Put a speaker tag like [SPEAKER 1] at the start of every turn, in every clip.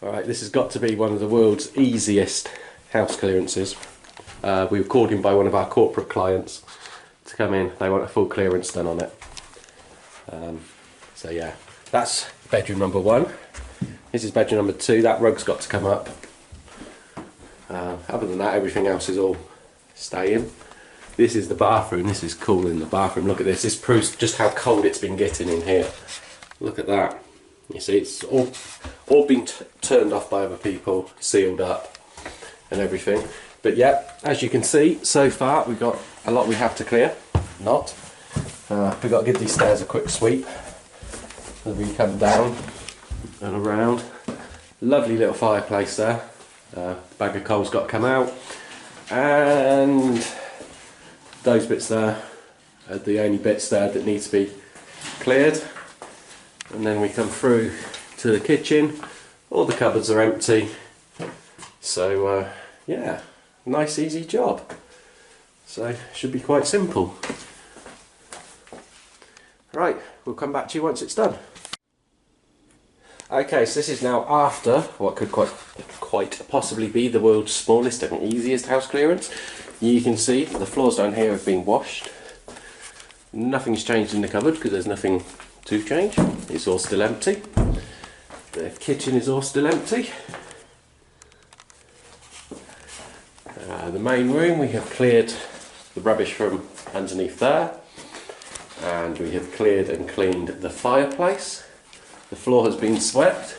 [SPEAKER 1] Alright, this has got to be one of the world's easiest house clearances. We were called in by one of our corporate clients to come in. They want a full clearance done on it. So yeah, that's bedroom number 1. This is bedroom number 2. That rug's got to come up. Other than that, everything else is all staying. This is the bathroom. This is cool in the bathroom. Look at this. This proves just how cold it's been getting in here. Look at that. You see, it's all been turned off by other people, sealed up and everything. But yeah, as you can see, so far we've got a lot we have to clear. Not. We've got to give these stairs a quick sweep as we come down and around. Lovely little fireplace there. Bag of coal's got to come out. And those bits there are the only bits there that need to be cleared. And then we come through to the kitchen. All the cupboards are empty. So yeah, nice easy job. So should be quite simple. Right, we'll come back to you once it's done. Okay, so this is now after what could quite possibly be the world's smallest and easiest house clearance. You can see the floors down here have been washed. Nothing's changed in the cupboard because there's nothing to change. It's all still empty. The kitchen is all still empty. The main room, we have cleared the rubbish from underneath there, and we have cleared and cleaned the fireplace. The floor has been swept.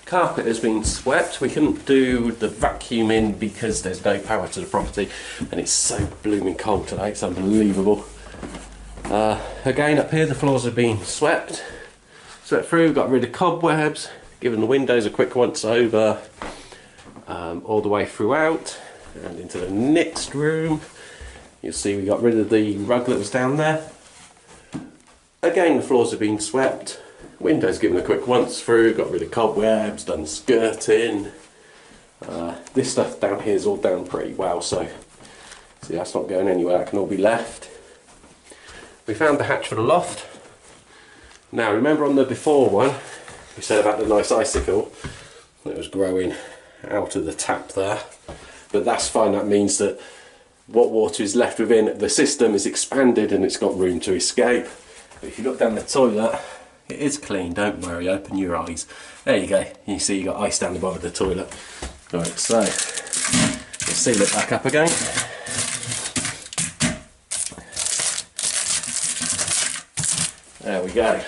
[SPEAKER 1] Carpet has been swept. We couldn't do the vacuum in because there's no power to the property and it's so blooming cold today, it's unbelievable. Again, up here the floors have been swept through, got rid of cobwebs, given the windows a quick once over, all the way throughout and into the next room. You'll see we got rid of the rug that was down there. Again, the floors have been swept, windows given a quick once through, got rid of cobwebs, done skirting. This stuff down here is all done pretty well, so see, that's not going anywhere, that can all be left. We found the hatch for the loft. Now remember on the before one, we said about the nice icicle that was growing out of the tap there, but that's fine. That means that what water is left within the system is expanded and it's got room to escape. But if you look down the toilet, it is clean, don't worry, open your eyes. There you go, you see you got ice down the bottom of the toilet. Right, so we'll seal it back up again. There we go.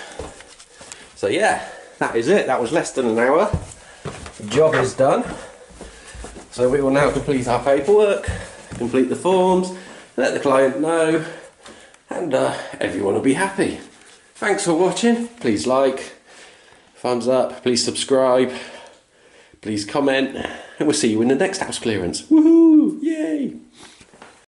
[SPEAKER 1] So yeah, that is it. That was less than an hour. The job is done. So we will now complete our paperwork, complete the forms, let the client know, and everyone will be happy. Thanks for watching. Please like, thumbs up, please subscribe, please comment, and we'll see you in the next house clearance. Woohoo! Yay!